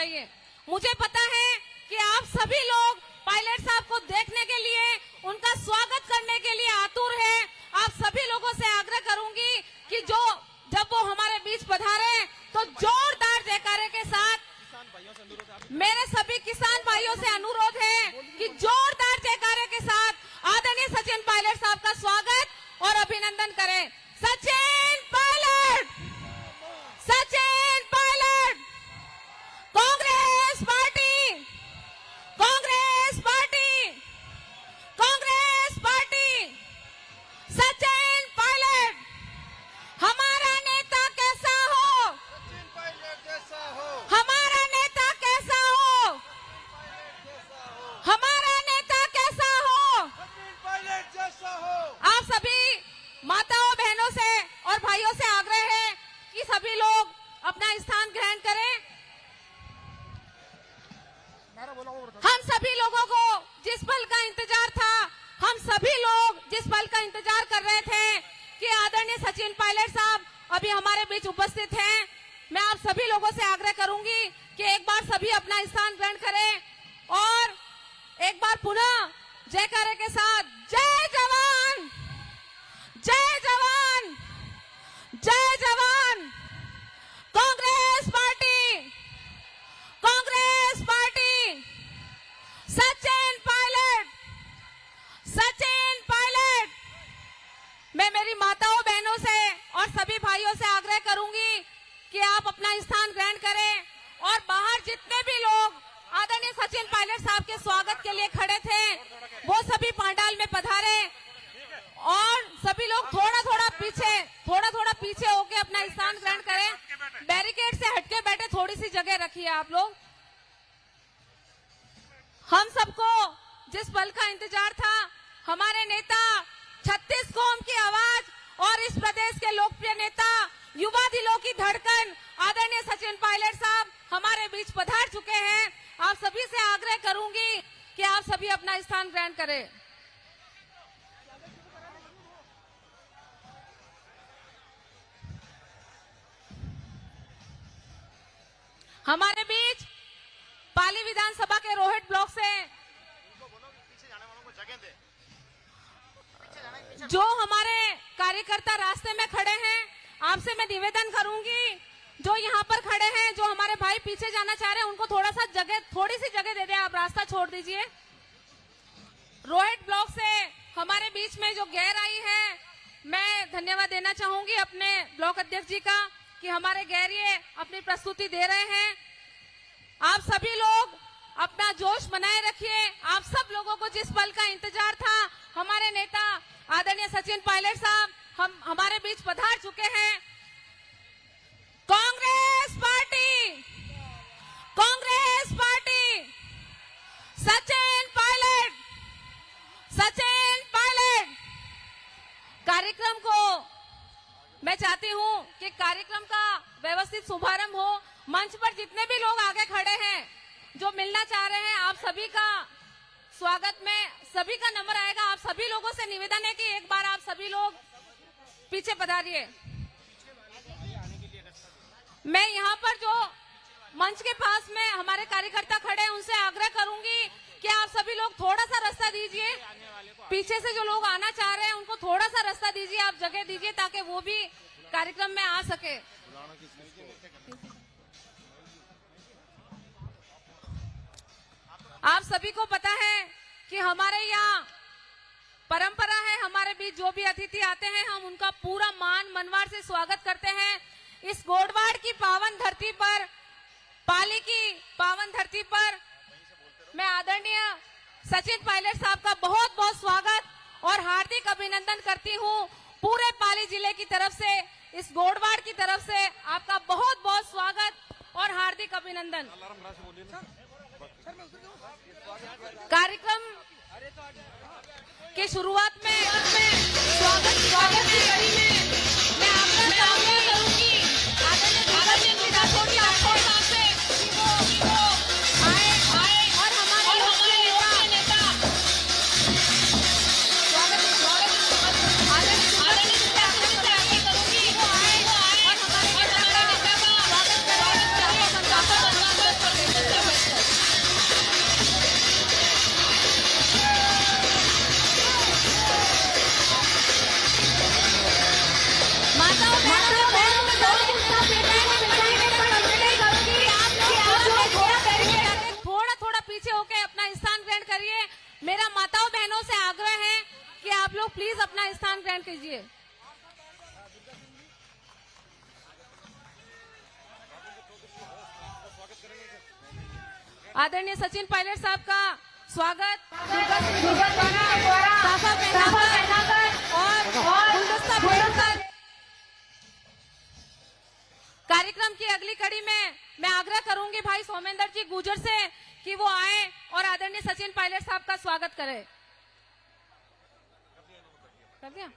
चाहिए। मुझे पता है कि आप सभी लोग पायलट साहब को देखने के लिए, उनका स्वागत करने के लिए आतुर है। आप सभी लोगों से आग्रह करूंगी कि जब वो हमारे बीच पधारे तो जोरदार जयकारे के साथ, मेरे सभी किसान भाइयों से अनुरोध है कि जोरदार जयकारे के साथ आदरणीय सचिन पायलट साहब का स्वागत और अभिनंदन करें। Sachin Pilot, Sachin Pilot, Congress party, Congress party, Congress party, Sachin Pilot. हमारा नेता कैसा हो, सचिन पायलट जैसा हो, हमारा नेता कैसा हो, हमारा नेता कैसा हो, सचिन पायलट जैसा हो। आप सभी माताओं बहनों से और भाइयों से आग्रह है कि सभी लोग अपना स्थान ग्रहण करें। हम सभी लोगों को जिस पल का इंतजार था, हम सभी लोग जिस पल का इंतजार कर रहे थे कि आदरणीय सचिन पायलट साहब अभी हमारे बीच उपस्थित हैं, मैं आप सभी लोगों से आग्रह करूंगी कि एक बार सभी अपना स्थान ग्रहण करें और एक बार पुनः जयकारे के साथ जय जवान, जय जवान, जय जवान, कांग्रेस पार्टी, कांग्रेस पार्टी, सचिन पायलट, सचिन पायलट। मैं मेरी माताओं बहनों से और सभी भाइयों से आग्रह करूंगी कि आप अपना स्थान ग्रहण करें और बाहर जितने भी लोग आदरणीय सचिन पायलट साहब के स्वागत के लिए खड़े थे वो सभी पंडाल में पधारे और सभी लोग थोड़ा थोड़ा पीछे होके अपना स्थान ग्रहण करें। बैरिकेड से हटके बैठे, थोड़ी सी जगह रखिए आप लोग। हम सबको जिस पल का इंतजार था, हमारे नेता 36 कौम की आवाज और इस प्रदेश के लोकप्रिय नेता, युवा दिलों की धड़कन आदरणीय सचिन पायलट साहब हमारे बीच पधार चुके हैं। आप सभी से आग्रह करूंगी कि आप सभी अपना स्थान ग्रहण करें। हमारे बीच पाली विधानसभा के रोहित ब्लॉक से जो हमारे कार्यकर्ता रास्ते में खड़े हैं, आपसे मैं निवेदन करूंगी जो यहाँ पर खड़े हैं, जो हमारे भाई पीछे जाना चाह रहे हैं, उनको थोड़ी सी जगह दे दें, आप रास्ता छोड़ दीजिए। रोहित ब्लॉक से हमारे बीच में जो गैर आई है, मैं धन्यवाद देना चाहूंगी अपने ब्लॉक अध्यक्ष जी का कि हमारे गैरिये अपनी प्रस्तुति दे रहे हैं। आप सभी लोग अपना जोश बनाए रखिए। आप सब लोगों को जिस पल का इंतजार था, हमारे नेता आदरणीय सचिन पायलट साहब हमारे बीच पधार चुके हैं। Congress party, Congress party, Sachin Pilot, Sachin Pilot. कार्यक्रम को मैं चाहती हूं कि कार्यक्रम का व्यवस्थित शुभारंभ हो। मंच पर जितने भी लोग आगे खड़े हैं जो मिलना चाह रहे हैं, आप सभी का स्वागत में सभी का नंबर आएगा। आप सभी लोगों से निवेदन है कि एक बार आप सभी लोग पीछे पधारिए। मैं यहाँ पर जो मंच के पास में हमारे कार्यकर्ता खड़े हैं उनसे आग्रह करूंगी कि आप सभी लोग थोड़ा सा रास्ता दीजिए। पीछे से जो लोग आना चाह रहे हैं उनको थोड़ा सा रास्ता दीजिए, आप जगह दीजिए ताकि वो भी कार्यक्रम में आ सके। आप सभी को पता है कि हमारे यहाँ परंपरा है, हमारे बीच जो भी अतिथि आते हैं हम उनका पूरा मान मनवार से स्वागत करते हैं। इस गोडवाड़ की पावन धरती पर, पाली की पावन धरती पर मैं आदरणीय सचिन पायलट साहब का बहुत बहुत स्वागत और हार्दिक अभिनंदन करती हूँ। पूरे पाली जिले की तरफ से, इस गोडवाड़ की तरफ से आपका बहुत बहुत स्वागत और हार्दिक अभिनंदन। कार्यक्रम की शुरुआत में स्वागत की कड़ी में मैं आपका आग्रह करूंगी आदरणीय विधायक जी आपको से वो आए और हमारे लोकप्रिय नेता आदरणीय से आग्रह करूंगी वो आए और हमारे नेता का स्वागत करें। पीछे होके अपना स्थान ग्रहण करिए। मेरा माताओं बहनों से आग्रह है कि आप लोग प्लीज अपना स्थान ग्रहण कीजिए। आदरणीय सचिन पायलट साहब का स्वागत साफा पहनाकर और गुलदस्ता भेंटकर कार्यक्रम की अगली कड़ी में मैं आग्रह करूंगी भाई सोमेंद्र जी गुजर से कि वो आए और आदरणीय सचिन पायलट साहब का स्वागत करें। कर दिया?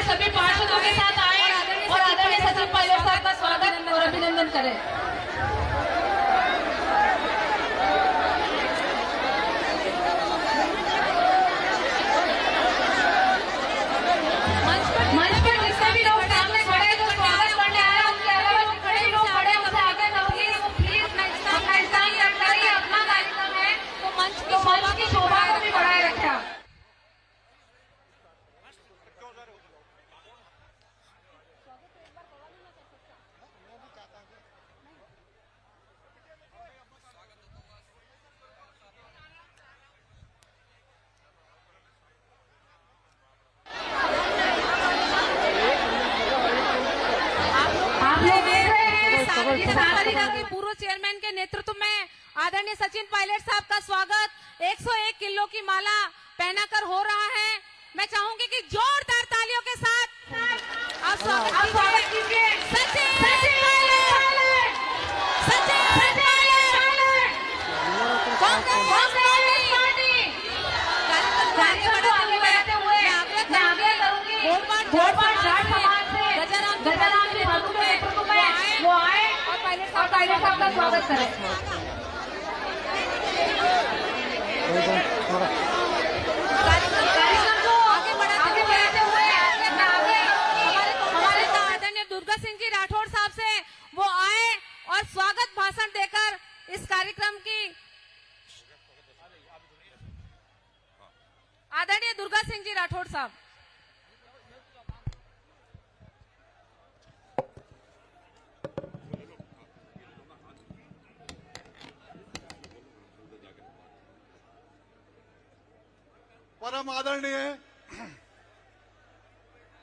सभी पार्षदों के साथ आए और आदरणीय सचिन पायलट साहब का स्वागत और अभिनंदन करें। मंच पर जितने भी लोग सामने खड़े हैं जो स्वागत करने आए हैं उनके अलावा जो खड़े लोग खड़े हैं उनसे आगे करूंगी वो प्लीज अपना स्थान ग्रहण करिए। अपना कार्यक्रम है तो मंच की शोभा को भी बढ़ाए रखें। के पूर्व चेयरमैन के नेतृत्व में आदरणीय सचिन पायलट साहब का स्वागत 101 किलो की माला पहनाकर हो रहा है। मैं चाहूंगी कि जोरदार तालियों के साथ आप स्वागत कीजिए सचिन पायलट। कार्यक्रम को आगे बढ़ाते हुए मैं आग्रह करूंगी गजाराम जी बहादुर के नेतृत्व में वो आए और पायलट साहब का स्वागत करें। कार्यक्रम को आगे बढ़ाते हुए हमारे आदरणीय दुर्गा सिंह जी राठौड़ साहब से वो आए और स्वागत भाषण देकर इस कार्यक्रम की आदरणीय दुर्गा सिंह जी राठौड़ साहब। परम आदरणीय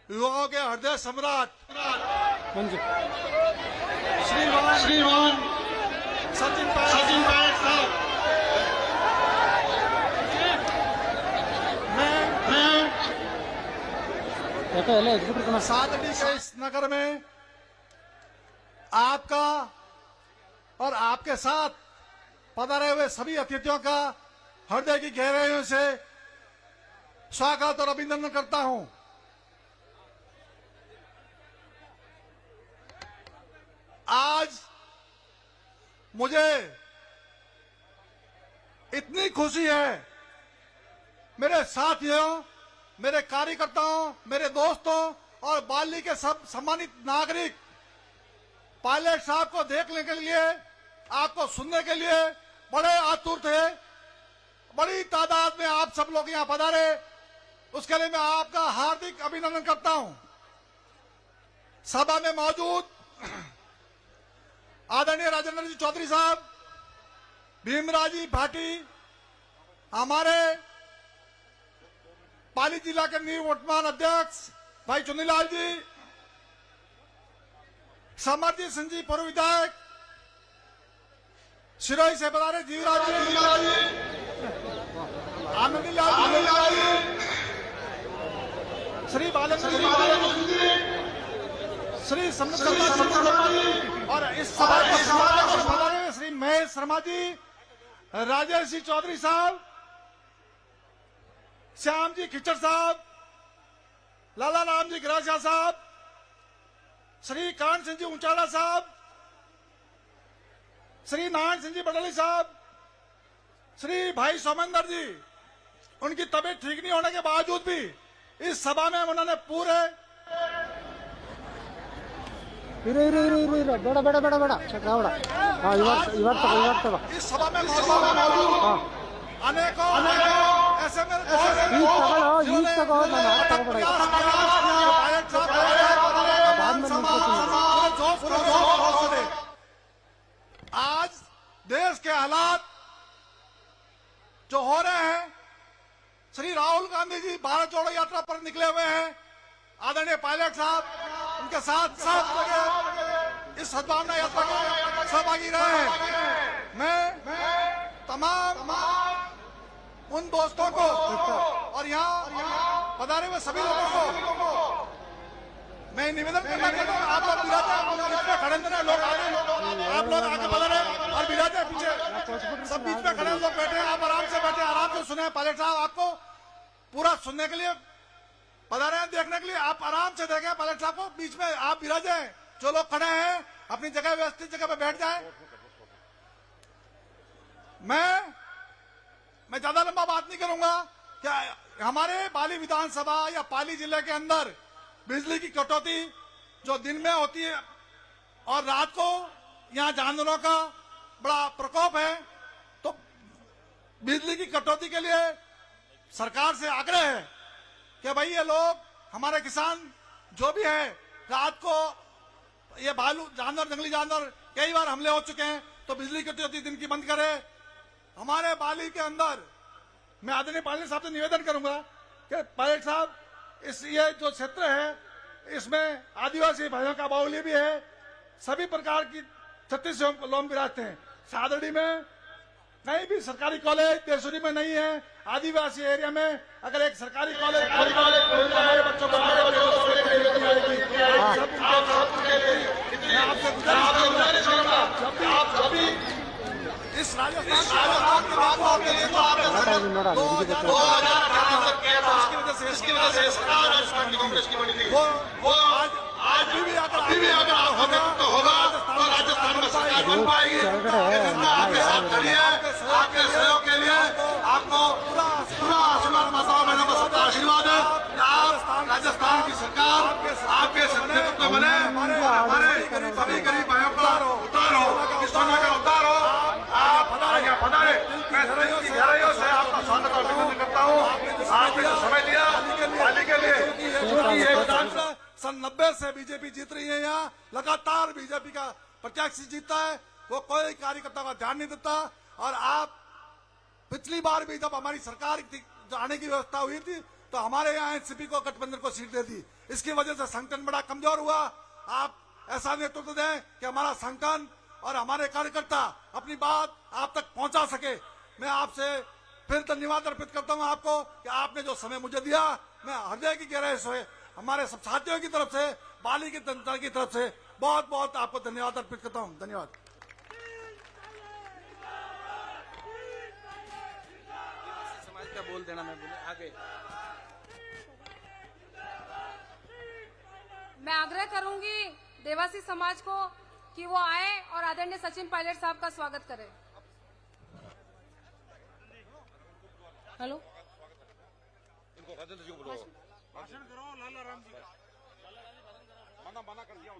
युवाओं के हृदय सम्राट श्रीमान सचिन पायलट साहब, मैं सादड़ी के इस नगर में आपका और आपके साथ पधारे हुए सभी अतिथियों का हृदय की गहराइयों से स्वागत और अभिनंदन करता हूं। आज मुझे इतनी खुशी है, मेरे साथियों, मेरे कार्यकर्ताओं, मेरे दोस्तों और बाली के सब सम्मानित नागरिक पायलट साहब को देखने के लिए, आपको सुनने के लिए बड़े आतुर थे। बड़ी तादाद में आप सब लोग यहां पधारे, उसके लिए मैं आपका हार्दिक अभिनंदन करता हूं। सभा में मौजूद आदरणीय राजेंद्र जी चौधरी साहब, भीमराज जी भाटी, हमारे पाली जिला के निवर्तमान अध्यक्ष भाई चुन्नीलाल जी, समरजीत सिंह जी पूर्व विधायक, सिरोही से पधारे जीवराज जी, आनंदीलाल जी, श्री बालेन्द्र जी, श्री जी और इस सभा को श्री महेश शर्मा जी, राजेश जी चौधरी साहब, श्याम जी खिचड़ साहब, लाला राम जी गिरासिया साहब, श्री कान सिंह जी ऊंचाला साहब, श्री नारायण सिंह जी बडोली साहब, श्री भाई सोमेंद्र जी, उनकी तबीयत ठीक नहीं होने के बावजूद भी इस सभा में उन्होंने पूरे ಇರು ಬೇಡ ಬೇಡ ಬೇಡ ಬೇಡ ರಾವಣ ಇವತ್ತು इस सभा में मौजूद अनेकों ऐसे मेरे दोस्त हैं जिन्होंने अथक प्रयास किया कि पायलट साहब जोश को हौसला दे। आज देश के हालात जो हो रहे हैं, श्री राहुल गांधी जी भारत जोड़ो यात्रा पर निकले हुए हैं। आदरणीय पायलट साहब उनके साथ सब जगह इस सद्भावना यात्रा के सहभागी रहे हैं। मैं तमाम उन दोस्तों को और यहाँ पधारे हुए सभी लोगों को मैं निवेदन करना चाहता हूँ, आप लोग बिराजे खड़े लोग आगे, आप लोग आगे बढ़े और बिराजे पीछे, सब बीच में खड़े लोग बैठे हैं, आप आराम से बैठे, आराम से सुने। पायलट साहब आपको पूरा सुनने के लिए पधारे हैं, देखने के लिए आप आराम से देखें। पायलट साहब को बीच में आप बिराजे, जो लोग खड़े हैं अपनी जगह व्यवस्थित जगह पे बैठ जाएं। मैं ज्यादा लंबा बात नहीं करूंगा। क्या हमारे पाली विधानसभा या पाली जिले के अंदर बिजली की कटौती जो दिन में होती है और रात को यहाँ जानवरों का बड़ा प्रकोप है, तो बिजली की कटौती के लिए सरकार से आग्रह है कि भाई ये लोग हमारे किसान जो भी है, रात को ये भालू जानवर, जंगली जानवर कई बार हमले हो चुके हैं, तो बिजली कटौती दिन की बंद करे। हमारे बाली के अंदर मैं आदरणीय पायलट साहब से निवेदन करूंगा कि पायलट साहब ये जो क्षेत्र है इसमें आदिवासी भाइयों का बाहुल्य भी है, सभी प्रकार की 36 लोग विराजते हैं। सादड़ी में कहीं भी सरकारी कॉलेज देशुरी में नहीं है। आदिवासी एरिया में अगर एक सरकारी कॉलेज हमारे बच्चों को इस राजस्थान इसकी वजह से कांग्रेस की बनी थी, वो आज भी अगर होगा तो राजस्थान में सरकार बन पाएगी। आपके साथ खड़ी है, आपके सहयोग के लिए आपको पूरा आशीर्वाद मैंने बस आशीर्वाद है कि आप राजस्थान की सरकार आपके नेतृत्व में बने, हमारे सभी गरीब भाइयों का उद्धार हो, किसानों का उद्धार हो। आप पधारे, मैं गहराइयों से आपका स्वागत और अभिनंदन करता हूँ। आपने जो समय दिया पाली के लिए, सन 90 से बीजेपी जीत रही है, यहाँ लगातार बीजेपी का प्रत्याशी जीतता है, वो कोई कार्यकर्ता का ध्यान नहीं देता। और आप पिछली बार भी जब हमारी सरकार आने की व्यवस्था हुई थी तो हमारे यहाँ एनसीपी को गठबंधन को सीट दे दी, इसकी वजह से संगठन बड़ा कमजोर हुआ। आप ऐसा नेतृत्व दें कि हमारा संगठन और हमारे कार्यकर्ता अपनी बात आप तक पहुंचा सके। मैं आपसे फिर धन्यवाद अर्पित करता हूं आपको कि आपने जो समय मुझे दिया, मैं हृदय की गहराई से हमारे सब साथियों की तरफ से, बाली की जनता की तरफ से बहुत बहुत आपको धन्यवाद अर्पित करता हूं। धन्यवाद। समाज का बोल देना, मैं बोले आगे। मैं आग्रह करूंगी देवासी समाज को कि वो आए और आदरणीय सचिन पायलट साहब का स्वागत करें। हेलो,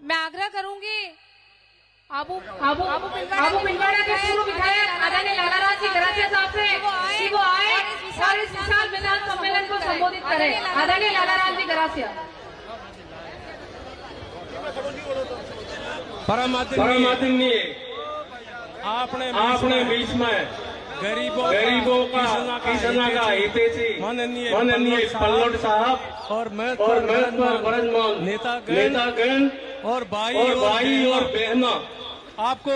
मैं आग्रह करूंगी आबू पिंडवाड़ा के पूर्व विधायक आदरणीय लालाराम जी गरासिया साहब से कि वो आए और इस विशाल विधान सम्मेलन को संबोधित करें। आदरणीय लालाराम जी गरासिया। परम आदरणीय, आपने बीच में गरीबों का किसानों का हितैषी माननीय पल्लोट साहब और महत्वपूर्ण ब्रजमोहन नेतागण और भाई और बहनों, आपको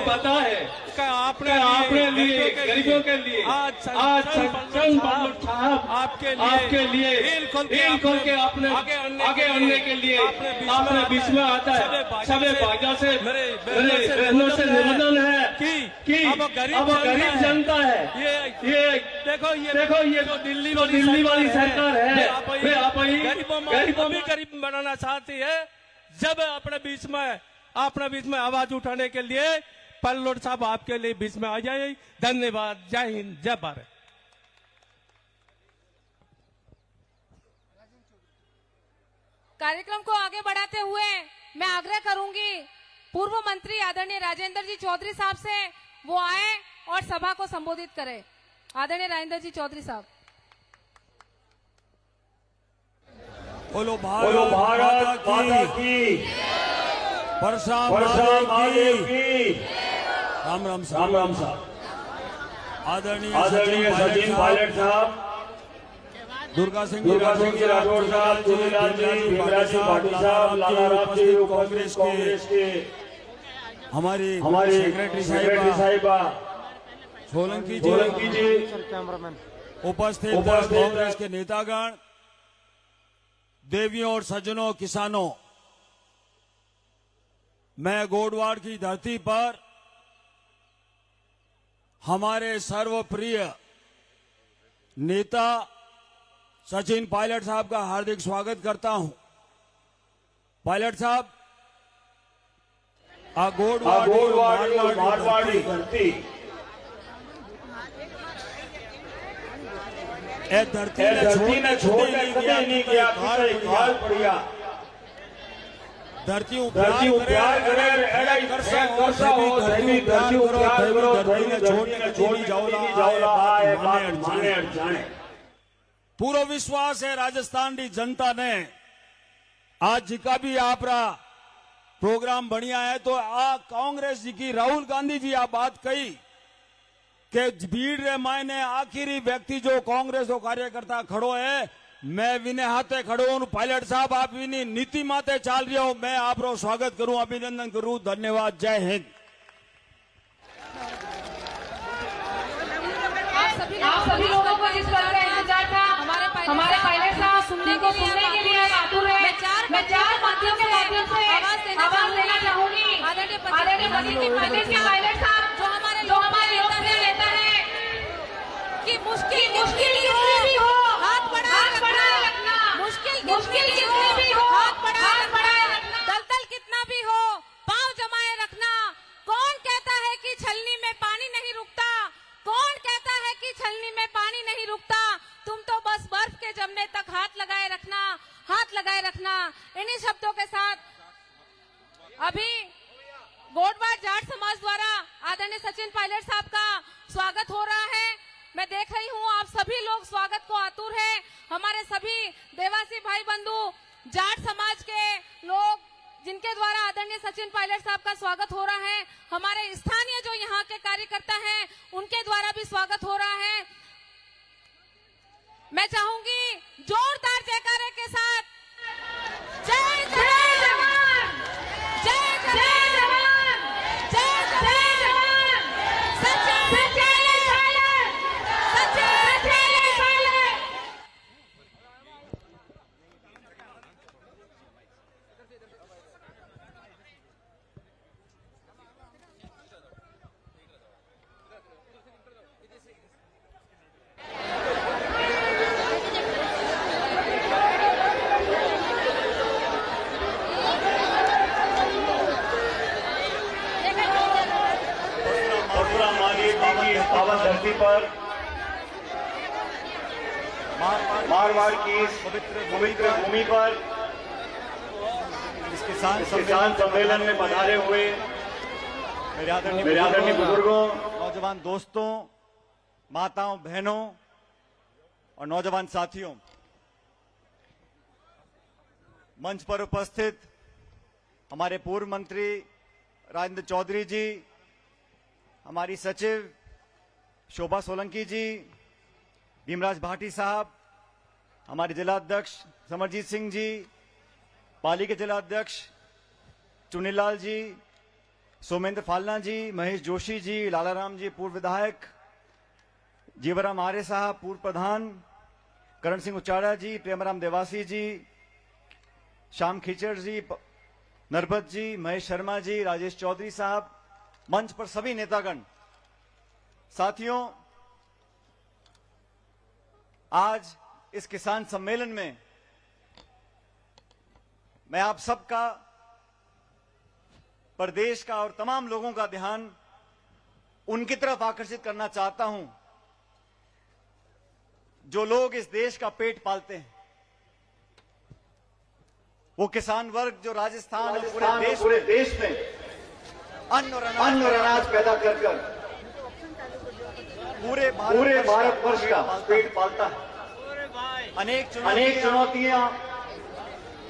पता है कि आपने लिए गरीबों के लिए आज सचिन पायलट साहब आपके लिए दिल खोल के आपने आगे आने के लिए आपने बीच में आता है। सभी भाइयों से मेरे बहनों से निवेदन है कि अब गरीब जनता है, ये देखो ये जो दिल्ली वाली सरकार है, वे आप गरीबों भी गरीब बनाना चाहती है। जब अपने बीच में आवाज उठाने के लिए पल्लोट साहब आपके लिए बीच में आ जाए। धन्यवाद। जय हिंद, जय भारत। कार्यक्रम को आगे बढ़ाते हुए मैं आग्रह करूंगी पूर्व मंत्री आदरणीय राजेंद्र जी चौधरी साहब से वो आए और सभा को संबोधित करें। आदरणीय राजेंद्र जी चौधरी साहब। बोलो भारत माता की, परशुराम महादेव की। राम राम साहब। आदरणीय सचिन पायलट साहब, दुर्गा सिंह जी राठौर साहब, चुनीलाल जी, भीमराज जी भाटी साहब, लाला राम जी कांग्रेस के, हमारी सेक्रेटरी साहिबा सोलंकी जी, कैमरामैन उपस्थित कांग्रेस के नेतागण, देवियों और सज्जनों, किसानों, मैं गोडवाड़ की धरती पर हमारे सर्वप्रिय नेता सचिन पायलट साहब का हार्दिक स्वागत करता हूं। पायलट साहब, गोडवाड़ मारवाड़ी धरती, ए धरती ने छोड़ नहीं गया, काल पड़िया। धरती प्यार करे, एड़ा करसा हो, धरती प्यार करो, धरती ने छोड़ जाओला, आए बात माने अड़ जाने। पूरा विश्वास है राजस्थान की जनता ने आज जिका भी आपरा प्रोग्राम बढ़िया है तो कांग्रेस जी की राहुल गांधी जी आ बात कही कि भीड़ रे मायने आखिरी व्यक्ति जो कांग्रेस को कार्यकर्ता खड़ो है, मैं विने हाथे खड़ो हूं। पायलट साहब, आप विनी नीति माते चाल रहे हो, मैं आपरो स्वागत करूं, अभिनंदन करूं, धन्यवाद, जय हिंद। आप सभी लोगों को जिस बात का इंतजार था, हमारे पायलट साहब सुनने के लिए आतुर है। मैं चार बातों के माध्यम से आवाज देना चाहूंगी। आदरणीय प्रदेश के पायलट साहब जो हमारे लोकप्रिय नेता है कि मुश्किल कितनी भी हो हाथ बढ़ाए रखना, मुश्किल कितनी भी हो हाथ बढ़ाए रखना, दलदल कितना भी हो पांव जमाए रखना। कौन कहता है कि छलनी में पानी नहीं रुकता? कौन कहता है कि छलनी में पानी नहीं रुकता? तुम तो बस बर्फ के जमने तक हाथ लगाए रखना। इन्हीं शब्दों के साथ अभी गोडवाड़ जाट समाज द्वारा आदरणीय सचिन पायलट साहब का स्वागत हो रहा है। मैं देख रही हूँ आप सभी लोग स्वागत को आतुर है। हमारे सभी देवासी भाई बंधु जाट समाज के लोग जिनके द्वारा आदरणीय सचिन पायलट साहब का स्वागत हो रहा है, हमारे स्थानीय जो यहाँ के कार्यकर्ता हैं उनके द्वारा भी स्वागत हो रहा है। मैं चाहूंगी जोरदार जयकारे के साथ जय जवान, जय जवान, जय जवान, सचिन पायलट, सचिन पायलट। पावन धरती पर मारवाड़ की इस पवित्र भूमि पर इस किसान सम्मेलन में पधारे हुए मेरे आदरणीय बुजुर्गों, नौजवान दोस्तों, माताओं, बहनों और नौजवान साथियों, मंच पर उपस्थित हमारे पूर्व मंत्री राजेंद्र चौधरी जी, हमारी सचिव शोभा सोलंकी जी, भीमराज भाटी साहब, हमारे जिलाध्यक्ष समरजीत सिंह जी, पाली के जिलाध्यक्ष चुनीलाल जी, सोमेंद्र फालना जी, महेश जोशी जी, लालाराम जी पूर्व विधायक, जीवराम आर्य साहब पूर्व प्रधान, करण सिंह उचाड़ा जी, प्रेमराम देवासी जी, श्याम खिचड़ जी, नरबत जी, महेश शर्मा जी, राजेश चौधरी साहब, मंच पर सभी नेतागण, साथियों, आज इस किसान सम्मेलन में मैं आप सबका, प्रदेश का और तमाम लोगों का ध्यान उनकी तरफ आकर्षित करना चाहता हूं जो लोग इस देश का पेट पालते हैं। वो किसान वर्ग जो राजस्थान और पूरे देश में अन्न और अनाज पैदा कर पूरे भारतवर्ष का पेट पालता है। अनेक चुनौतियां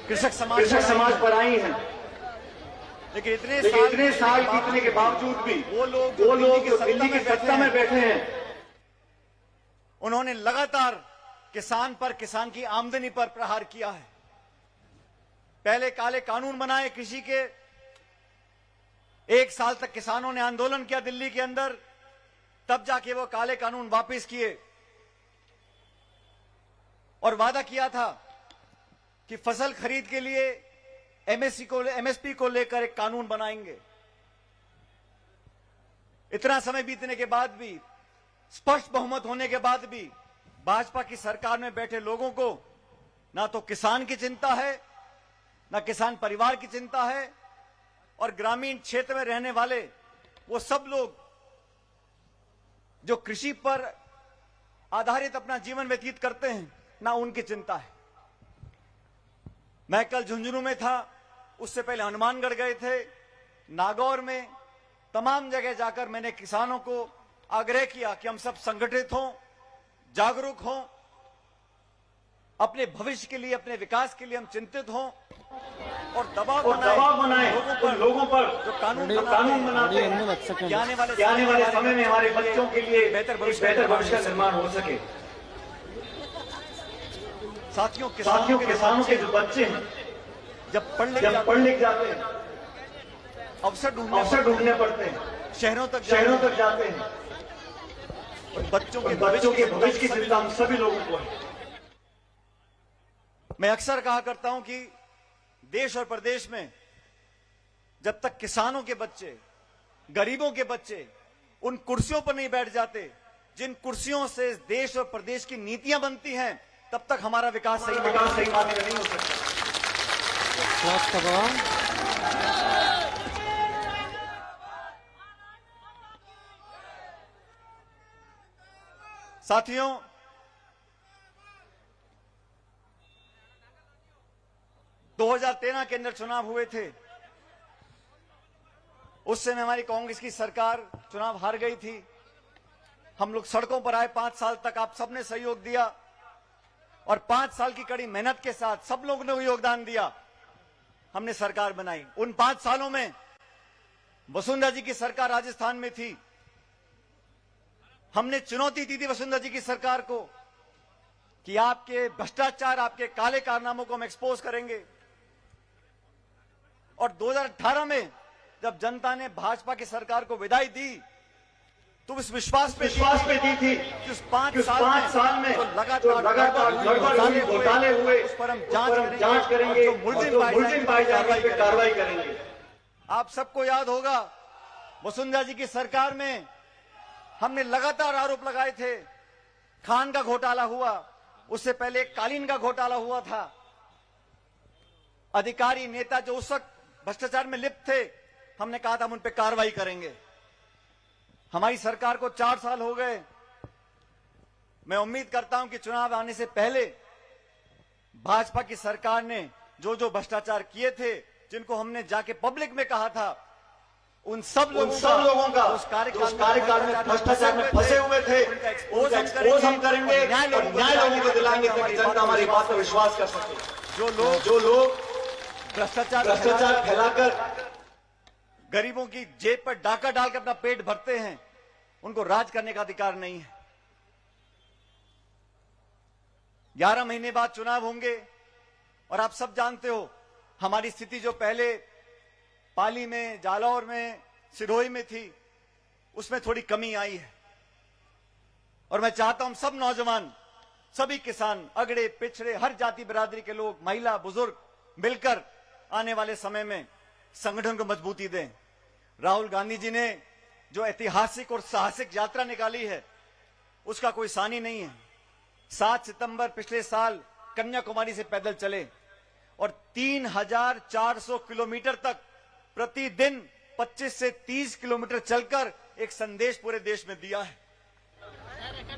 कृषक समाज पर आई हैं, लेकिन इतने साल बीतने के बावजूद भी वो लोग दिल्ली की सत्ता में बैठे हैं, उन्होंने लगातार किसान पर, किसान की आमदनी पर प्रहार किया है। पहले काले कानून बनाए कृषि के, 1 साल तक किसानों ने आंदोलन किया दिल्ली के अंदर, तब जाके वो काले कानून वापस किए और वादा किया था कि फसल खरीद के लिए एमएसपी को लेकर एक कानून बनाएंगे। इतना समय बीतने के बाद भी, स्पष्ट बहुमत होने के बाद भी भाजपा की सरकार में बैठे लोगों को ना तो किसान की चिंता है, ना किसान परिवार की चिंता है, और ग्रामीण क्षेत्र में रहने वाले वो सब लोग जो कृषि पर आधारित अपना जीवन व्यतीत करते हैं, ना उनकी चिंता है। मैं कल झुंझुनू में था, उससे पहले हनुमानगढ़ गए थे, नागौर में, तमाम जगह जाकर मैंने किसानों को आग्रह किया कि हम सब संगठित हों, जागरूक हों, अपने भविष्य के लिए, अपने विकास के लिए हम चिंतित हों और दबाव बनाएं लोगों पर जो कानून बनाते हैं कि आने वाले समय में हमारे बच्चों के लिए बेहतर भविष्य का निर्माण हो सके। साथियों, किसानों के जो बच्चे हैं जब पढ़ लिख जाते हैं, अवसर ढूंढने पड़ते हैं, शहरों तक जाते हैं, और बच्चों के भविष्य की चिंता हम सभी लोगों को है। मैं अक्सर कहा करता हूं कि देश और प्रदेश में जब तक किसानों के बच्चे, गरीबों के बच्चे उन कुर्सियों पर नहीं बैठ जाते जिन कुर्सियों से देश और प्रदेश की नीतियां बनती हैं, तब तक हमारा विकास सही मायने में नहीं हो सकता। साथियों, दो 2013 के अंदर चुनाव हुए थे, उस समय हमारी कांग्रेस की सरकार चुनाव हार गई थी। हम लोग सड़कों पर आए, 5 साल तक आप सबने सहयोग दिया और 5 साल की कड़ी मेहनत के साथ सब लोगों ने योगदान दिया, हमने सरकार बनाई। उन 5 सालों में वसुंधरा जी की सरकार राजस्थान में थी। हमने चुनौती दी थी वसुंधरा जी की सरकार को कि आपके भ्रष्टाचार, आपके काले कारनामों को हम एक्सपोज करेंगे। और 2018 में जब जनता ने भाजपा की सरकार को विदाई दी, तो इस विश्वास पे दी थी कि उस 5 साल में तो लगातार घोटाले हुए, उस पर हम जांच करेंगे, जो मुलजिम पाए जाएंगे पे कार्रवाई करेंगे। आप सबको याद होगा, वसुंधरा जी की सरकार में हमने लगातार आरोप लगाए थे। खान का घोटाला हुआ, उससे पहले कालीन का घोटाला हुआ था। अधिकारी, नेता जो उस वक्त भ्रष्टाचार में लिप्त थे, हमने कहा था हम उन पर कार्रवाई करेंगे। हमारी सरकार को 4 साल हो गए। मैं उम्मीद करता हूं कि चुनाव आने से पहले भाजपा की सरकार ने जो जो भ्रष्टाचार किए थे, जिनको हमने जाके पब्लिक में कहा था, उन सब लोगों का उस कार्यकाल में भ्रष्टाचार में फंसे हुए थे, एक्सपोज हम करेंगे और न्याय लोगों को दिलाएंगे ताकि जनता हमारी बात पर विश्वास कर सके। जो लोग भ्रष्टाचार फैलाकर गरीबों की जेब पर डाका डालकर अपना पेट भरते हैं, उनको राज करने का अधिकार नहीं है। 11 महीने बाद चुनाव होंगे और आप सब जानते हो हमारी स्थिति जो पहले पाली में, जालौर में, सिरोही में थी, उसमें थोड़ी कमी आई है। और मैं चाहता हूं सब नौजवान, सभी किसान, अगड़े पिछड़े, हर जाति बिरादरी के लोग, महिला, बुजुर्ग मिलकर आने वाले समय में संगठन को मजबूती दें। राहुल गांधी जी ने जो ऐतिहासिक और साहसिक यात्रा निकाली है, उसका कोई सानी नहीं है। 7 सितंबर पिछले साल कन्याकुमारी से पैदल चले और 3400 किलोमीटर तक प्रतिदिन 25 से 30 किलोमीटर चलकर एक संदेश पूरे देश में दिया है।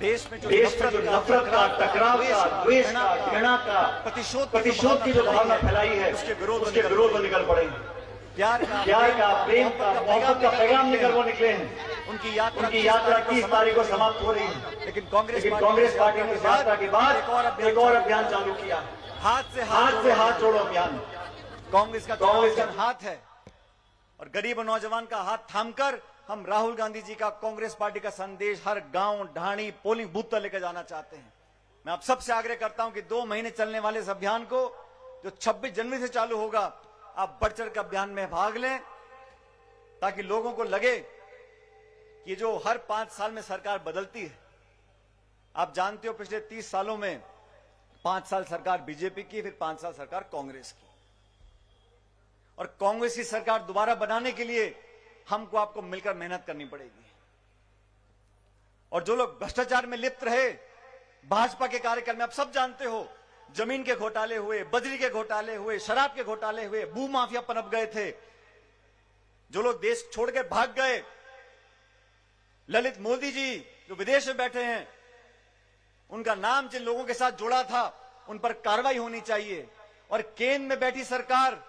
देश में जो नफरत का, टकराव का, द्वेष का, घृणा का, प्रतिशोध की जो भावना फैलाई है, उसके विरोध में निकल पड़े हैं। प्यार का, प्रेम का, मोहब्बत का पैगाम लेकर वो निकले हैं। उनकी यात्रा 30 तारीख को समाप्त हो रही है, लेकिन कांग्रेस पार्टी ने इस यात्रा के बाद एक और अभियान चालू किया। हाथ से हाथ जोड़ो अभियान। कांग्रेस का हाथ है और गरीब नौजवान का हाथ थामकर हम राहुल गांधी जी का, कांग्रेस पार्टी का संदेश हर गांव, ढाणी, पोलिंग बूथ तक लेकर जाना चाहते हैं। मैं आप सबसे आग्रह करता हूं कि 2 महीने चलने वाले इस अभियान को, जो 26 जनवरी से चालू होगा, आप बढ़ चढ़ कर अभियान में भाग लें, ताकि लोगों को लगे कि जो हर 5 साल में सरकार बदलती है, आप जानते हो पिछले 30 सालों में 5 साल सरकार बीजेपी की, फिर 5 साल सरकार कांग्रेस की, और कांग्रेस की सरकार दोबारा बनाने के लिए हमको आपको मिलकर मेहनत करनी पड़ेगी। और जो लोग भ्रष्टाचार में लिप्त रहे भाजपा के कार्यकाल में, आप सब जानते हो, जमीन के घोटाले हुए, बजरी के घोटाले हुए, शराब के घोटाले हुए, भू माफिया पनप गए थे, जो लोग देश छोड़ के भाग गए। ललित मोदी जी जो विदेश में बैठे हैं, उनका नाम जिन लोगों के साथ जुड़ा था, उन पर कार्रवाई होनी चाहिए। और केंद्र में बैठी सरकार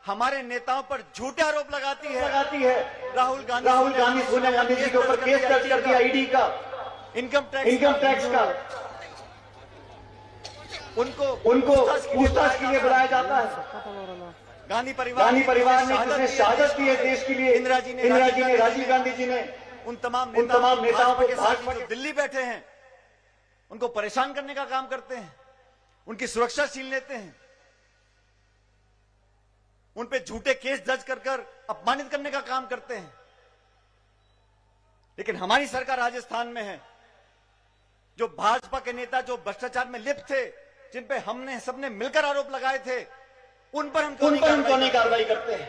हमारे नेताओं पर झूठे आरोप लगाती है। राहुल गांधी सोनिया गांधी जी के ऊपर केस दर्ज कर दिया ईडी का, इनकम टैक्स का। उनको पूछताछ के लिए बुलाया जाता है। गांधी परिवार ने जिसने शहादत दी है देश के लिए, इंदिरा जी ने, राजीव गांधी जी ने, उन तमाम नेताओं को भाजपा के दिल्ली बैठे हैं, उनको परेशान करने का काम करते हैं, उनकी सुरक्षा छीन लेते हैं, उन पे झूठे केस दर्ज कर अपमानित करने का काम करते हैं। लेकिन हमारी सरकार राजस्थान में है, जो भाजपा के नेता जो भ्रष्टाचार में लिप्त थे, जिन पे हमने सबने मिलकर आरोप लगाए थे, उन पर हम क्यों नहीं कार्रवाई करते हैं?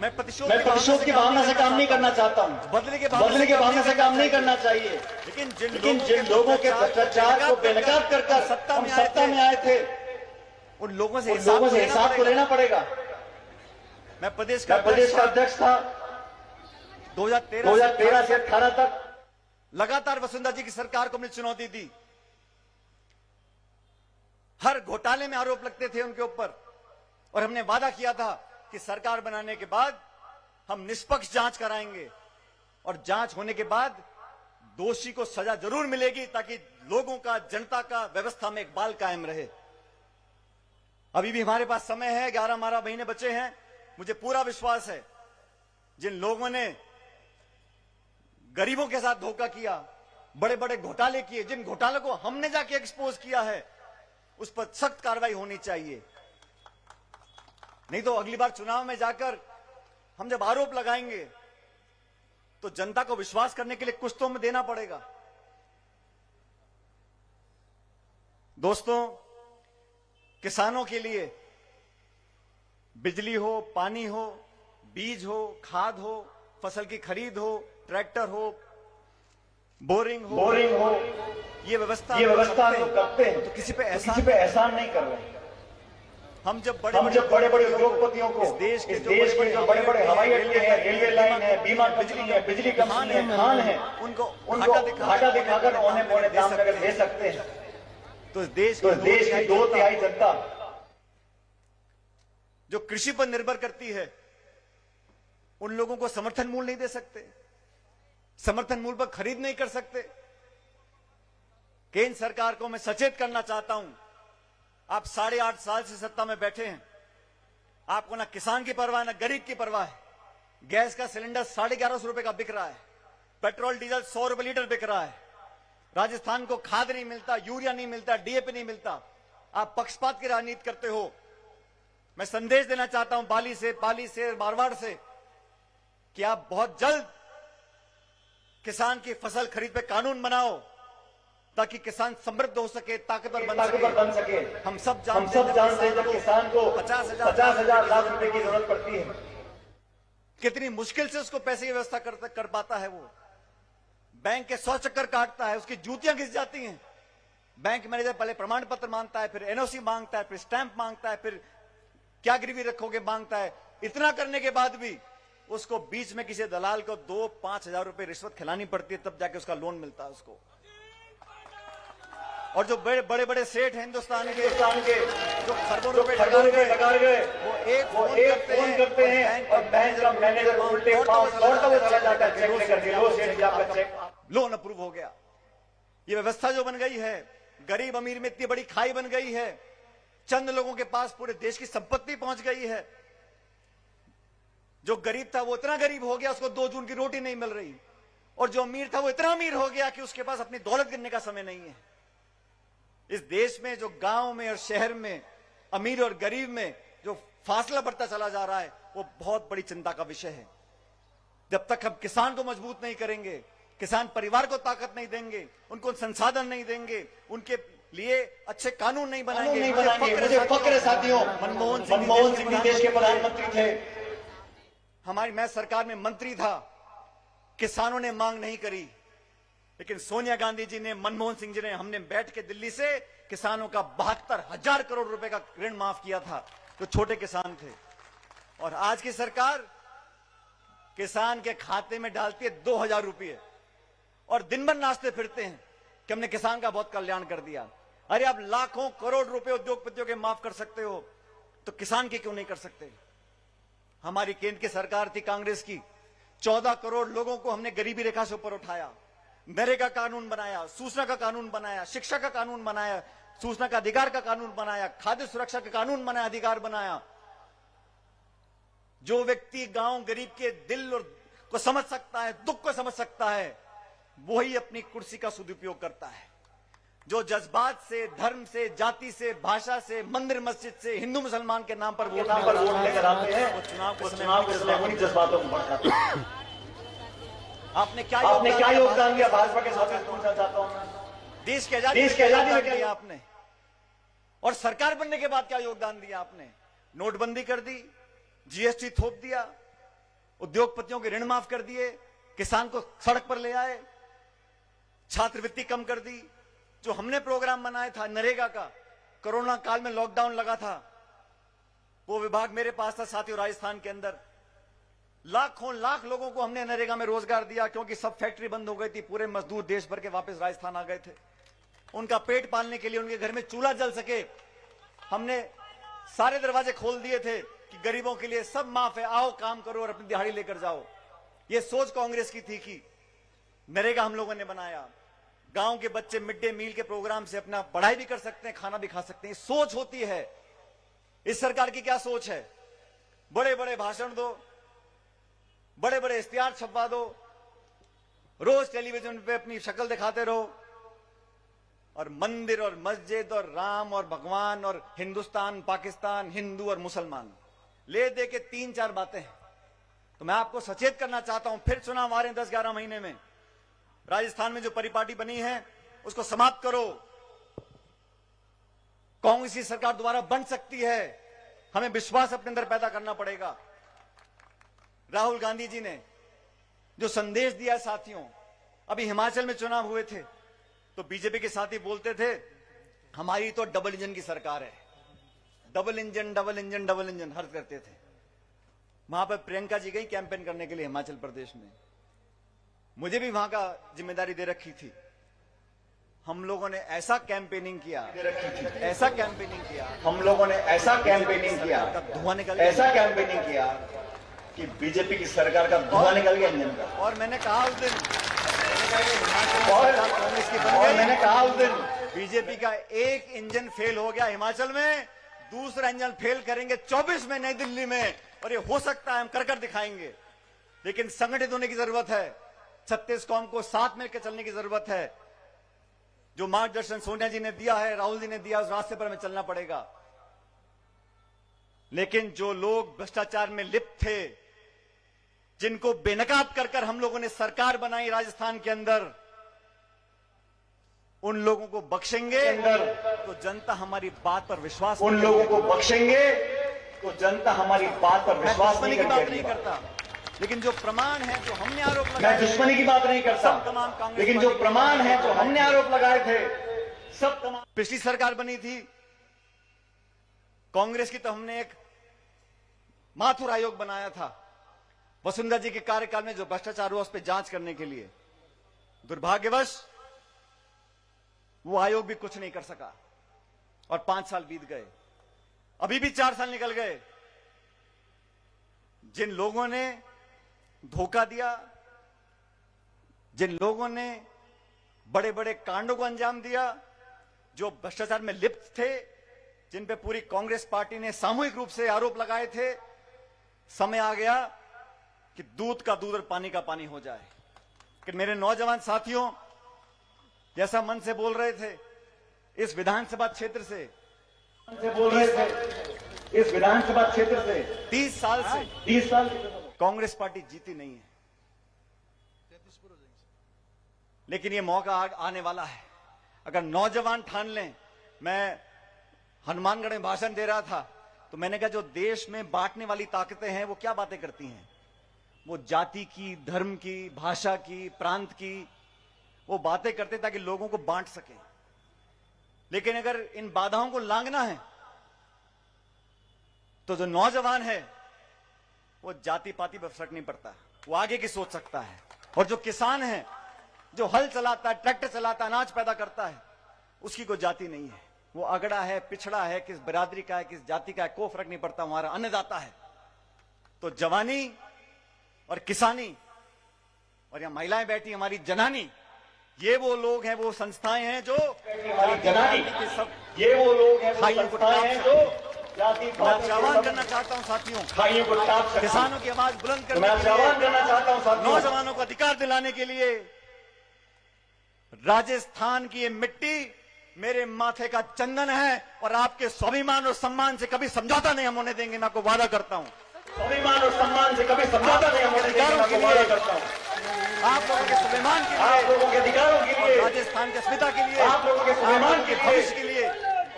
मैं प्रतिशोध की भावना से काम नहीं करना चाहता हूं, बदले के भावना से काम नहीं करना चाहिए। लेकिन जिन लोगों के भ्रष्टाचार को बेनकाब कर सत्ता में आए थे, उन लोगों से हिसाब तो लेना पड़ेगा। मैं प्रदेश का अध्यक्ष था 2013 से 18 तक। लगातार वसुंधरा जी की सरकार को हमने चुनौती दी, हर घोटाले में आरोप लगते थे उनके ऊपर, और हमने वादा किया था कि सरकार बनाने के बाद हम निष्पक्ष जांच कराएंगे, और जांच होने के बाद दोषी को सजा जरूर मिलेगी, ताकि लोगों का, जनता का, व्यवस्था में एक बाल कायम रहे। अभी भी हमारे पास समय है, 11-12 महीने बचे हैं। मुझे पूरा विश्वास है, जिन लोगों ने गरीबों के साथ धोखा किया, बड़े बड़े घोटाले किए, जिन घोटालों को हमने जाके एक्सपोज किया है, उस पर सख्त कार्रवाई होनी चाहिए। नहीं तो अगली बार चुनाव में जाकर हम जब आरोप लगाएंगे, तो जनता को विश्वास करने के लिए कुछ तो हमें देना पड़ेगा। दोस्तों, किसानों के लिए बिजली हो, पानी हो, बीज हो, खाद हो, फसल की खरीद हो, ट्रैक्टर हो, बोरिंग हो, ये व्यवस्था हम लोग करते हैं, तो किसी पे एहसान नहीं कर रहे। हम जब बड़े बड़े उद्योगपतियों को, इस देश के जो बड़े बड़े हवाई अड्डे हैं, रेलवे लाइन है, बीमा कंपनी है, बिजली कंपनी है, खान है, उनको घाटा दिखाकर औने पौने दाम अगर दे सकते हैं, तो इस देश की 2/3 जनता जो कृषि पर निर्भर करती है, उन लोगों को समर्थन मूल्य नहीं दे सकते, समर्थन मूल्य पर खरीद नहीं कर सकते। केंद्र सरकार को मैं सचेत करना चाहता हूं, आप 8.5 साल से सत्ता में बैठे हैं, आपको ना किसान की परवाह, ना गरीब की परवाह है। गैस का सिलेंडर 1150 रुपए का बिक रहा है, पेट्रोल डीजल 100 रुपए लीटर बिक रहा है, राजस्थान को खाद नहीं मिलता, यूरिया नहीं मिलता, डीएपी नहीं मिलता। आप पक्षपात की राजनीति करते हो। मैं संदेश देना चाहता हूं पाली से, मारवाड़ से, कि आप बहुत जल्द किसान की फसल खरीद पे कानून बनाओ, ताकि किसान समृद्ध हो सके, ताकतवर बन सके। हम सब जानते हैं जब किसान को 50,000 लाख रुपए की जरूरत पड़ती है, कितनी मुश्किल से उसको पैसे की व्यवस्था कर पाता है। वो बैंक के 100 चक्कर काटता है, उसकी जूतियां घिस जाती हैं। बैंक मैनेजर पहले प्रमाण पत्र मांगता है, फिर एनओसी मांगता है, फिर स्टैंप मांगता है, फिर क्या गिरवी रखोगे मांगता है। इतना करने के बाद भी उसको बीच में किसी दलाल को 2-5 हजार रुपए रिश्वत खिलानी पड़ती है, तब जाके उसका लोन मिलता है उसको। और जो बड़े बड़े सेठ हैं हिंदुस्तान के जो खरबों रुपए लगा गए, वो एक फोन करते हैं और बैंक का मैनेजर उल्टे पांव दौड़ता हुआ चला जाता है चेक लेकर के, लो सेठ जी आपका चेक, लोन अप्रूव हो गया। ये व्यवस्था जो बन गई है, गरीब अमीर में इतनी बड़ी खाई बन गई है, चंद लोगों के पास पूरे देश की संपत्ति पहुंच गई है। जो गरीब था वो इतना गरीब हो गया उसको 2 जून की रोटी नहीं मिल रही, और जो अमीर था वो इतना अमीर हो गया कि उसके पास अपनी दौलत गिनने का समय नहीं है। इस देश में जो गांव में और शहर में अमीर और गरीब में जो फासला बढ़ता चला जा रहा है, वो बहुत बड़ी चिंता का विषय है। जब तक हम किसान को मजबूत नहीं करेंगे, किसान परिवार को ताकत नहीं देंगे, उनको संसाधन नहीं देंगे, उनके लिए अच्छे कानून नहीं बनाएंगे। मुझे फक्र है साथियों, मनमोहन सिंह देश के प्रधानमंत्री थे, मैं सरकार में मंत्री था, किसानों ने मांग नहीं करी, लेकिन सोनिया गांधी जी ने, मनमोहन सिंह जी ने, हमने बैठ के दिल्ली से किसानों का 72,000 करोड़ रुपए का ऋण माफ किया था, जो छोटे किसान थे। और आज की सरकार किसान के खाते में डालती है 2,000 रुपये, और दिन भर नाचते फिरते हैं कि हमने किसान का बहुत कल्याण कर दिया। अरे आप लाखों करोड़ रुपए उद्योगपतियों के माफ कर सकते हो, तो किसान के क्यों नहीं कर सकते? हमारी केंद्र की सरकार थी कांग्रेस की, 14 करोड़ लोगों को हमने गरीबी रेखा से ऊपर उठाया, नरेगा कानून बनाया, सूचना का कानून बनाया, शिक्षा का कानून बनाया, सूचना का अधिकार का कानून बनाया, खाद्य सुरक्षा का कानून बनाया, अधिकार बनाया। जो व्यक्ति गांव गरीब के दिल और को समझ सकता है, दुख को समझ सकता है, वही अपनी कुर्सी का सदुपयोग करता है। जो जज्बात से, धर्म से, जाति से, भाषा से, मंदिर मस्जिद से, हिंदू मुसलमान के नाम पर वोट लेकर आते हैं, वो चुनाव के समय उन्हीं जज्बातों को भड़काते हैं। आपने क्या योगदान दिया भाजपा के साथ? पूछना चाहता हूं, देश की आजादी में क्या दिया आपने? और सरकार बनने के बाद क्या योगदान दिया आपने? नोटबंदी कर दी, जीएसटी थोप दिया, उद्योगपतियों के ऋण माफ कर दिए, किसान को सड़क पर ले आए, छात्रवृत्ति कम कर दी। जो हमने प्रोग्राम बनाया था नरेगा का, कोरोना काल में लॉकडाउन लगा था, वो विभाग मेरे पास था साथियों। राजस्थान के अंदर लाखों लाख लोगों को हमने नरेगा में रोजगार दिया, क्योंकि सब फैक्ट्री बंद हो गई थी, पूरे मजदूर देश भर के वापस राजस्थान आ गए थे। उनका पेट पालने के लिए, उनके घर में चूल्हा जल सके, हमने सारे दरवाजे खोल दिए थे कि गरीबों के लिए सब माफ है, आओ काम करो और अपनी दिहाड़ी लेकर जाओ। ये सोच कांग्रेस की थी कि नरेगा हम लोगों ने बनाया। गांव के बच्चे मिड डे मील के प्रोग्राम से अपना पढ़ाई भी कर सकते हैं, खाना भी खा सकते हैं। सोच होती है। इस सरकार की क्या सोच है? बड़े बड़े भाषण दो, बड़े बड़े इश्तिहार छपवा दो, रोज टेलीविजन पे अपनी शक्ल दिखाते रहो, और मंदिर और मस्जिद और राम और भगवान और हिंदुस्तान, पाकिस्तान, हिंदू और मुसलमान ले दे के 3-4 बातें हैं। तो मैं आपको सचेत करना चाहता हूं, फिर चुनाव आ रहे हैं 10-11 महीने में। राजस्थान में जो परिपाटी बनी है उसको समाप्त करो। कांग्रेस की सरकार दोबारा बन सकती है, हमें विश्वास अपने अंदर पैदा करना पड़ेगा। राहुल गांधी जी ने जो संदेश दिया साथियों, अभी हिमाचल में चुनाव हुए थे तो बीजेपी के साथी बोलते थे हमारी तो डबल इंजन की सरकार है, double engine double engine double engine हर करते थे। वहां पर प्रियंका जी गई कैंपेन करने के लिए हिमाचल प्रदेश में, मुझे भी वहां का जिम्मेदारी दे रखी थी। हम लोगों ने ऐसा कैंपेनिंग किया, ऐसा कैंपेनिंग किया, हम लोगों ने ऐसा कैंपेनिंग किया, धुआं निकल, ऐसा कैंपेनिंग किया कि बीजेपी की सरकार का धुआं निकल गया इंजन का। और मैंने कहा उस दिन, कांग्रेस की और मैंने कहा उस दिन बीजेपी का एक इंजन फेल हो गया हिमाचल में, दूसरा इंजन फेल करेंगे 24 में नई दिल्ली में, और ये हो सकता है हम कर दिखाएंगे। लेकिन संगठित होने की जरूरत है, 36 कौम को साथ मिलकर चलने की जरूरत है। जो मार्गदर्शन सोनिया जी ने दिया है, राहुल जी ने दिया, उस रास्ते पर हमें चलना पड़ेगा। लेकिन जो लोग भ्रष्टाचार में लिप्त थे, जिनको बेनकाब कर हम लोगों ने सरकार बनाई राजस्थान के अंदर, उन लोगों को बख्शेंगे तो जनता हमारी बात पर विश्वास, उन लोगों को बख्शेंगे तो जनता हमारी बात पर विश्वास नहीं करता। लेकिन जो प्रमाण है, जो हमने आरोप लगाए, मैं दुश्मनी की बात नहीं करता, तमाम कांग्रेस, लेकिन जो प्रमाण है, जो हमने आरोप लगाए थे, सब तमाम। पिछली सरकार बनी थी कांग्रेस की, तो हमने एक माथुर आयोग बनाया था, वसुंधरा जी के कार्यकाल में जो भ्रष्टाचार हुआ उस पर जांच करने के लिए दुर्भाग्यवश वो आयोग भी कुछ नहीं कर सका और 5 साल बीत गए। अभी भी 4 साल निकल गए। जिन लोगों ने धोखा दिया, जिन लोगों ने बड़े बड़े कांडों को अंजाम दिया, जो भ्रष्टाचार में लिप्त थे, जिन पे पूरी कांग्रेस पार्टी ने सामूहिक रूप से आरोप लगाए थे, समय आ गया कि दूध का दूध और पानी का पानी हो जाए। कि मेरे नौजवान साथियों, जैसा मन से बोल रहे थे, इस विधानसभा क्षेत्र से 30 साल कांग्रेस पार्टी जीती नहीं है। लेकिन ये मौका आने वाला है। अगर नौजवान ठान लें, मैं हनुमानगढ़ में भाषण दे रहा था तो मैंने कहा जो देश में बांटने वाली ताकतें हैं वो क्या बातें करती हैं? वो जाति की, धर्म की, भाषा की, प्रांत की वो बातें करते ताकि लोगों को बांट सके। लेकिन अगर इन बाधाओं को लांघना है तो जो नौजवान है वो जाति पाति पर फर्क नहीं पड़ता, वो आगे की सोच सकता है। और जो किसान है, जो हल चलाता है, ट्रैक्टर चलाता है, अनाज पैदा करता है, उसकी कोई जाति नहीं है। वो अगड़ा है, पिछड़ा है, किस बिरादरी का है, किस जाति का है, कोई फर्क नहीं पड़ता, हमारा अन्नदाता है। तो जवानी और किसानी और यहां महिलाएं बैठी, हमारी जनानी, ये वो लोग हैं, वो संस्थाएं हैं जो जनानी के सब, ये वो लोग हैं, वो संस्थाएं हैं जो मैं आह्वान करना चाहता हूं साथियों, किसानों की आवाज बुलंद करने के लिए, नौजवानों को अधिकार दिलाने के लिए राजस्थान की ये मिट्टी मेरे माथे का चंदन है और आपके स्वाभिमान और सम्मान से कभी समझौता नहीं हम होने देंगे। मैं आपको वादा करता हूं, स्वाभिमान और सम्मान से कभी समझौता नहीं हम होने देंगे। मैं आपको वादा करता हूं, आप लोगों के स्वाभिमान के लिए, आप लोगों के अधिकारों के लिए, राजस्थान के अस्मिता के लिए, आप लोगों के स्वाभिमान के भविष्य के लिए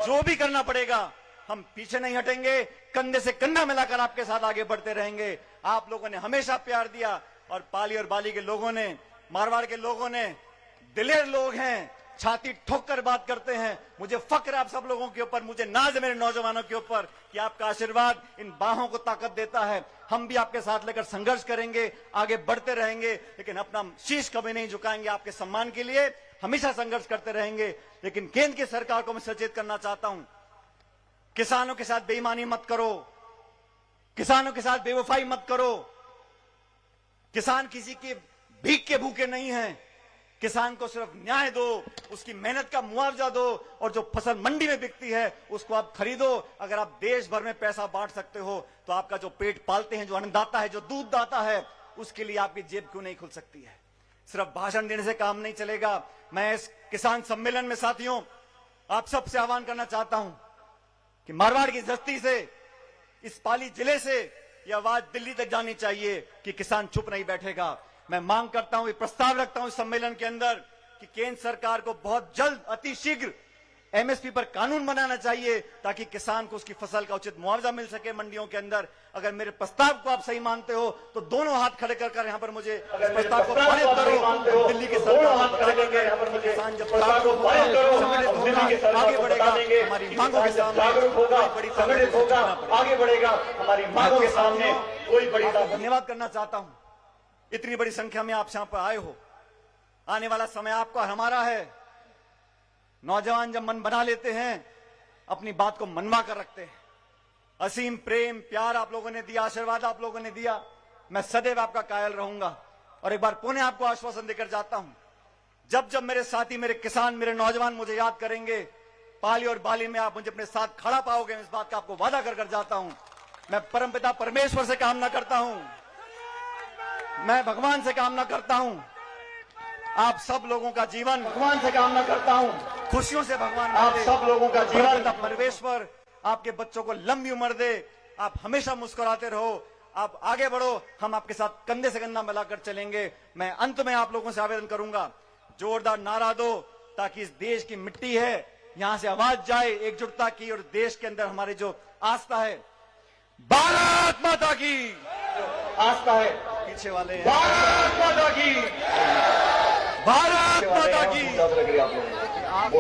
जो भी करना पड़ेगा हम पीछे नहीं हटेंगे। कंधे से कंधा मिलाकर आपके साथ आगे बढ़ते रहेंगे। आप लोगों ने हमेशा प्यार दिया और पाली और बाली के लोगों ने, मारवाड़ के लोगों ने, दिलेर लोग हैं, छाती ठोक कर बात करते हैं। मुझे फक्र है आप सब लोगों के ऊपर, मुझे नाज है मेरे नौजवानों के ऊपर कि आपका आशीर्वाद इन बाहों को ताकत देता है। हम भी आपके साथ लेकर संघर्ष करेंगे, आगे बढ़ते रहेंगे, लेकिन अपना शीश कभी नहीं झुकाएंगे। आपके सम्मान के लिए हमेशा संघर्ष करते रहेंगे। लेकिन केंद्र की सरकार को मैं सचेत करना चाहता हूं, किसानों के साथ बेईमानी मत करो, किसानों के साथ बेवफाई मत करो। किसान किसी के भीख के भूखे नहीं हैं। किसान को सिर्फ न्याय दो, उसकी मेहनत का मुआवजा दो और जो फसल मंडी में बिकती है उसको आप खरीदो। अगर आप देश भर में पैसा बांट सकते हो तो आपका जो पेट पालते हैं, जो अन्नदाता है, जो दूध दाता है, उसके लिए आपकी जेब क्यों नहीं खुल सकती है? सिर्फ भाषण देने से काम नहीं चलेगा। मैं इस किसान सम्मेलन में साथियों आप सबसे आह्वान करना चाहता हूं कि मारवाड़ की धरती से, इस पाली जिले से यह आवाज दिल्ली तक जानी चाहिए कि किसान चुप नहीं बैठेगा। मैं मांग करता हूं, ये प्रस्ताव रखता हूं इस सम्मेलन के अंदर कि केंद्र सरकार को बहुत जल्द, अति शीघ्र एमएसपी पर कानून बनाना चाहिए ताकि किसान को उसकी फसल का उचित मुआवजा मिल सके मंडियों के अंदर। अगर मेरे प्रस्ताव को आप सही मानते हो तो दोनों हाथ खड़े कर यहां पर मुझे प्रस्ताव को पारित करो। दिल्ली की सरकार किसान जब आगे बढ़ेगा, हमारी मांगों के सामने बड़ी संगठित होगा, आगे बढ़ेगा, हमारी मांगों के सामने कोई बड़ी। धन्यवाद करना चाहता हूं, इतनी बड़ी संख्या में आप यहां पर आए हो। आने वाला समय आपका हमारा है। नौजवान जब मन बना लेते हैं, अपनी बात को मनवा कर रखते हैं। असीम प्रेम प्यार आप लोगों ने दिया, आशीर्वाद आप लोगों ने दिया, मैं सदैव आपका कायल रहूंगा। और एक बार पुनः आपको आश्वासन देकर जाता हूं, जब जब मेरे साथी, मेरे किसान, मेरे नौजवान मुझे याद करेंगे, पाली और बाली में आप मुझे अपने साथ खड़ा पाओगे। इस बात का आपको वादा कर जाता हूं। मैं परमपिता परमेश्वर से कामना करता हूं, मैं भगवान से कामना करता हूं, आप सब लोगों का जीवन, भगवान से कामना करता हूं, खुशियों से भगवान आप सब लोगों का जीवन, परमेश्वर आपके बच्चों को लंबी उम्र दे, आप हमेशा मुस्कुराते रहो, आप आगे बढ़ो, हम आपके साथ कंधे से कंधा मिलाकर चलेंगे। मैं अंत में आप लोगों से आवेदन करूंगा, जोरदार नारा दो ताकि इस देश की मिट्टी है यहां से आवाज जाए एकजुटता की, और देश के अंदर हमारी जो आस्था है, भारत माता की आस्था है, पीछे वाले भारत माता की, भारत माता की, आप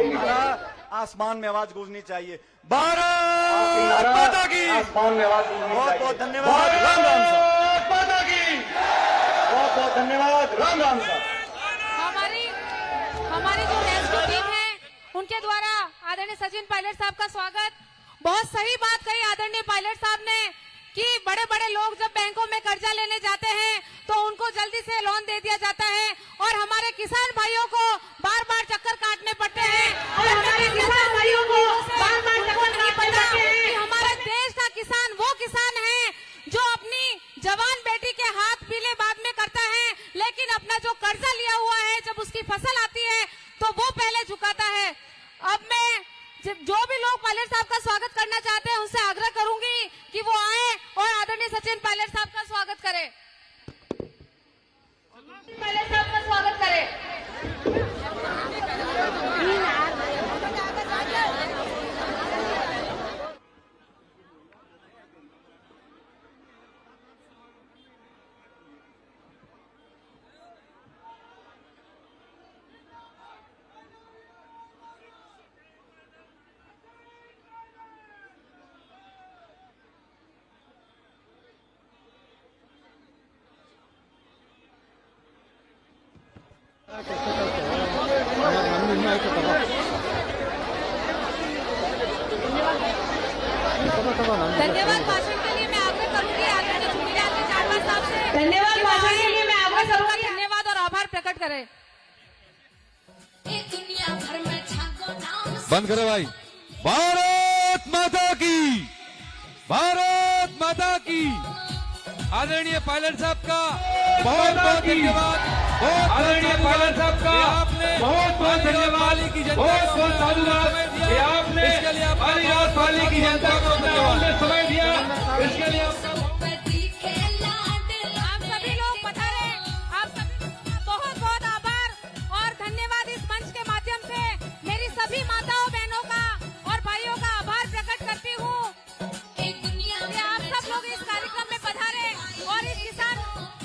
आसमान में आवाज गूंजनी चाहिए, भारत माता की, आसमान में आवाज गूंजनी चाहिए। बहुत बहुत धन्यवाद। भारत माता की। धन्यवाद। राम राम साहब। हमारी जो रेस्क्यू टीम है उनके द्वारा आदरणीय सचिन पायलट साहब का स्वागत। बहुत सही बात कही आदरणीय पायलट साहब ने कि बड़े बड़े लोग जब बैंकों में कर्जा लेने जाते हैं तो उनको जल्दी से लोन दे दिया जाता है और हमारे किसान भाइयों को बार बार चक्कर काटने पड़ते हैं और हमारे किसान भाइयों को बार बार चक्कर नहीं पड़ता कि हमारे देश का किसान वो किसान है जो अपनी जवान बेटी के हाथ पीले बाद में करता है, लेकिन अपना जो कर्जा लिया हुआ है जब उसकी फसल आती है तो वो पहले चुकाता है। अब मैं जो भी लोग पायलट साहब का स्वागत करना चाहते हैं उनसे आग्रह करूंगी कि वो आए और आदरणीय सचिन पायलट साहब का स्वागत करें। पायलट साहब का स्वागत करें। धन्यवाद भाषण के लिए मैं आग्रह करूंगी आदरणीय चुनीलाल जी चावला साहब से। धन्यवाद भाषण के लिए मैं आग्रह करूंगी धन्यवाद और आभार प्रकट करें। बंद करो भाई। भारत माता की, भारत माता की। आदरणीय पायलट साहब का बहुत बहुत धन्यवाद। आदरणीय पायलट साहब का आपने बहुत बहुत धन्यवाद। बहुत बहुत साधुवाद आपने इसके लिए पाली की जनता को समय दिया। इसके लिए